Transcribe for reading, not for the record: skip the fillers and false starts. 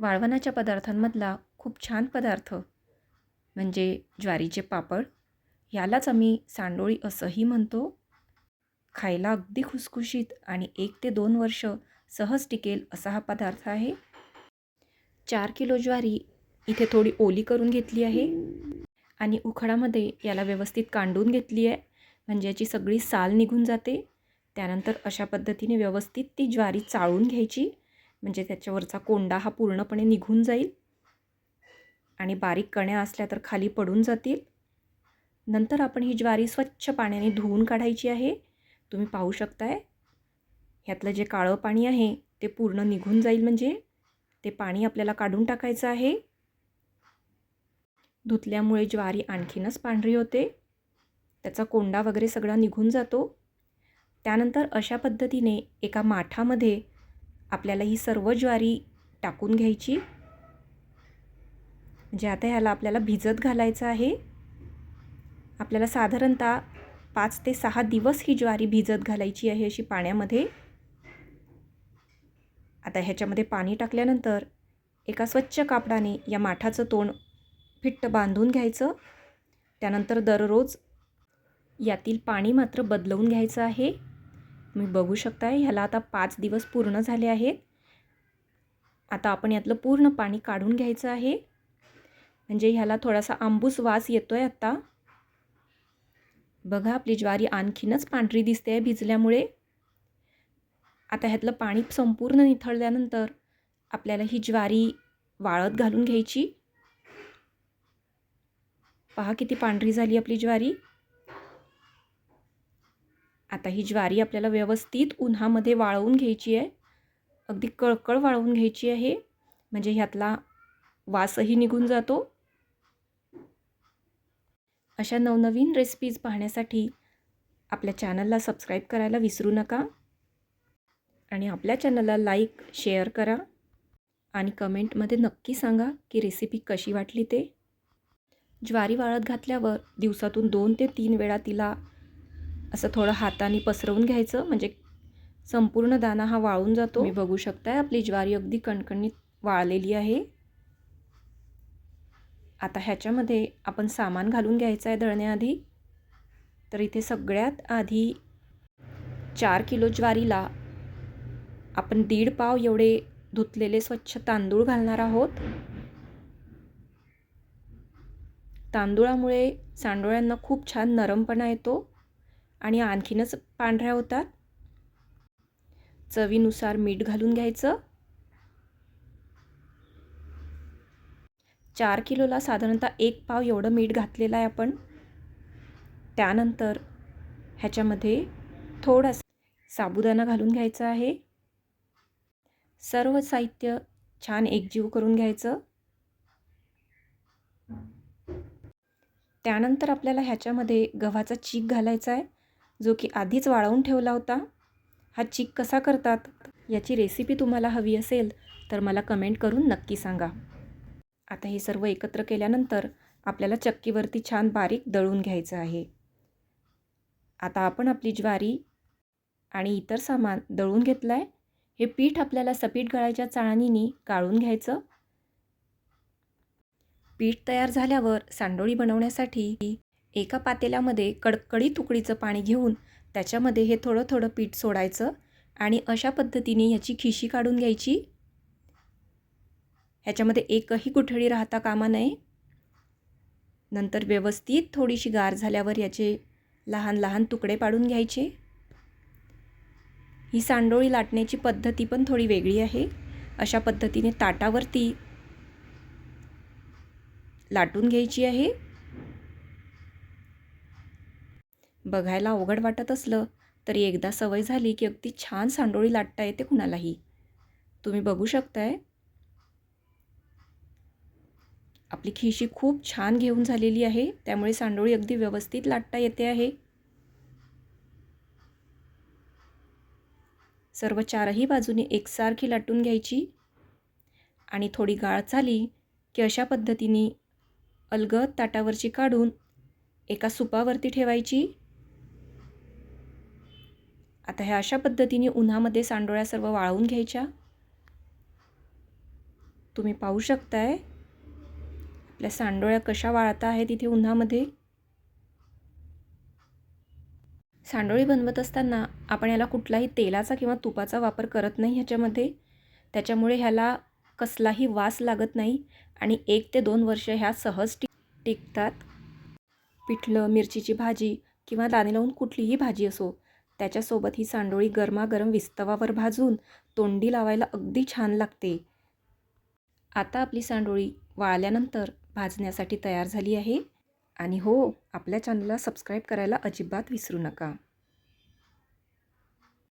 वाळवणाच्या पदार्थांमधला खूप छान पदार्थ म्हणजे ज्वारीचे पापड. यालाच आम्ही सांडोळी असंही म्हणतो. खायला अगदी खुसखुशीत आणि 1 ते 2 वर्ष सहज टिकेल असा हा पदार्थ आहे. 4 किलो ज्वारी इथे थोडी ओली करून घेतली आहे आणि उखळामध्ये याला व्यवस्थित कांडून घेतली आहे, म्हणजे याची सगळी साल निघून जाते. त्यानंतर अशा पद्धतीने व्यवस्थित ती ज्वारी चाळून घ्यायची, म्हणजे त्याच्यावरचा कोंडा हा पूर्णपणे निघून जाईल आणि बारीक कण्या असल्या तर खाली पडून जातील. नंतर आपण ही ज्वारी स्वच्छ पाण्याने धुवून काढायची आहे. तुम्ही पाहू शकताय ह्यातलं जे काळं पाणी आहे ते पूर्ण निघून जाईल, म्हणजे ते पाणी आपल्याला काढून टाकायचं आहे. धुतल्यामुळे ज्वारी आणखीनच पांढरी होते, त्याचा कोंडा वगैरे सगळा निघून जातो. त्यानंतर अशा पद्धतीने एका माठामध्ये आपल्याला ही सर्व ज्वारी टाकून घ्यायची. म्हणजे आता ह्याला आपल्याला भिजत घालायचं आहे. आपल्याला साधारणतः 5 ते 6 दिवस ही ज्वारी भिजत घालायची आहे अशी पाण्यामध्ये. आता ह्याच्यामध्ये पाणी टाकल्यानंतर एका स्वच्छ कापडाने या माठाचं तोंड फिट्ट बांधून घ्यायचं. त्यानंतर दररोज यातील पाणी मात्र बदलवून घ्यायचं आहे. तुम्ही बघू शकताय ह्याला आता 5 दिवस पूर्ण झाले आहेत. आता आपण यातलं पूर्ण पाणी काढून घ्यायचं आहे, म्हणजे ह्याला थोडासा आंबूस वास येतोय आता. बघा आपली ज्वारी आणखीनच पांढरी दिसते आहे भिजल्यामुळे. आता ह्यातलं पाणी संपूर्ण निथळल्यानंतर आपल्याला ही ज्वारी वाळत घालून घ्यायची. पहा किती पांढरी झाली आपली ज्वारी. आता ही ज्वारी आपल्याला व्यवस्थित उन्हामध्ये वाळवून घ्यायची आहे. अगदी कळकळ वाळवून घ्यायची आहे, म्हणजे ह्यातला वासही निघून जातो. अशा नवनवीन रेसिपीज पाहण्यासाठी आपल्या चॅनलला सबस्क्राईब करायला विसरू नका आणि आपल्या चॅनलला लाईक शेअर करा आणि कमेंटमध्ये नक्की सांगा की रेसिपी कशी वाटली ते. ज्वारी वाळत घातल्यावर दिवसातून 2 ते 3 वेळा तिला असं थोडं हाताने पसरवून घ्यायचं, म्हणजे संपूर्ण दाणा हा वाळून जातो. तुम्ही बघू शकताय आपली ज्वारी अगदी कणकणीत वाळलेली आहे. आता ह्याच्यामध्ये आपण सामान घालून घ्यायचं आहे दळण्याआधी. तर इथे सगळ्यात आधी 4 किलो ज्वारीला आपण 1.5 पाव एवढे धुतलेले स्वच्छ तांदूळ घालणार आहोत. तांदूळामुळे सांडोळ्यांना खूप छान नरमपणा येतो आणि आणखीनच पांढऱ्या होतात. चवीनुसार मीठ घालून घ्यायचं. 4 किलोला साधारणतः 1 पाव एवढं मीठ घातलेलं आहे आपण. त्यानंतर ह्याच्यामध्ये थोडासा साबुदाणा घालून घ्यायचा आहे. सर्व साहित्य छान एकजीव करून घ्यायचं. त्यानंतर आपल्याला ह्याच्यामध्ये गव्हाचा चीक घालायचा आहे, जो की आधीच वाळवून ठेवला होता. हा चीक कसा करतात याची रेसिपी तुम्हाला हवी असेल तर मला कमेंट करून नक्की सांगा. आता हे सर्व एकत्र केल्यानंतर आपल्याला चक्कीवरती छान बारीक दळून घ्यायचं आहे. आता आपण आपली ज्वारी आणि इतर सामान दळून घेतलं आहे. हे पीठ आपल्याला सपीट गळायच्या चाळणीने गाळून घ्यायचं. पीठ तयार झाल्यावर सांडोळी बनवण्यासाठी एका पातेल्यामध्ये कडकडीत उकळीचं पाणी घेऊन त्याच्यामध्ये हे थोडं थोडं पीठ सोडायचं आणि अशा पद्धतीने ह्याची खिशी काढून घ्यायची. ह्याच्यामध्ये एकही गुठळी राहता कामा नये. नंतर व्यवस्थित थोडीशी गार झाल्यावर याचे लहान लहान तुकडे पाडून घ्यायचे. ही सांडोळी लाटण्याची पद्धती पण थोडी वेगळी आहे. अशा पद्धतीने ताटावरती लाटून घ्यायची आहे. बघायला अवघड वाटत असलं तरी एकदा सवय झाली की अगदी छान सांडोळी लाटता येते कुणालाही. तुम्ही बघू शकताय आपली खिशी खूप छान घेऊन झालेली आहे, त्यामुळे सांडोळी अगदी व्यवस्थित लाटता येते आहे. सर्व चारही बाजूने एकसारखी लाटून घ्यायची आणि थोडी गाळ झाली की अशा पद्धतीने अलगद ताटावरची काढून एका सुपावरती ठेवायची. आता ह्या अशा पद्धतीने उन्हामध्ये सांडोळ्या सर्व वाळवून घ्यायच्या. तुम्ही पाहू शकताय आपल्या सांडोळ्या कशा वाळता आहेत इथे उन्हामध्ये. सांडोळी बनवत असताना आपण याला कुठलाही तेलाचा किंवा तुपाचा वापर करत नाही ह्याच्यामध्ये. त्याच्यामुळे ह्याला कसलाही वास लागत नाही आणि 1 ते 2 वर्ष ह्या सहज टिकतात. पिठलं, मिरचीची भाजी किंवा दाणे लावून कुठलीही भाजी असो, त्याच्यासोबत ही सांडोळी गरमागरम विस्तवावर भाजून तोंडी लावायला अगदी छान लागते. आता आपली सांडोळी वाळल्यानंतर भाजण्यासाठी तयार झाली आहे. आणि हो, आपल्या चॅनलला सबस्क्राईब करायला अजिबात विसरू नका.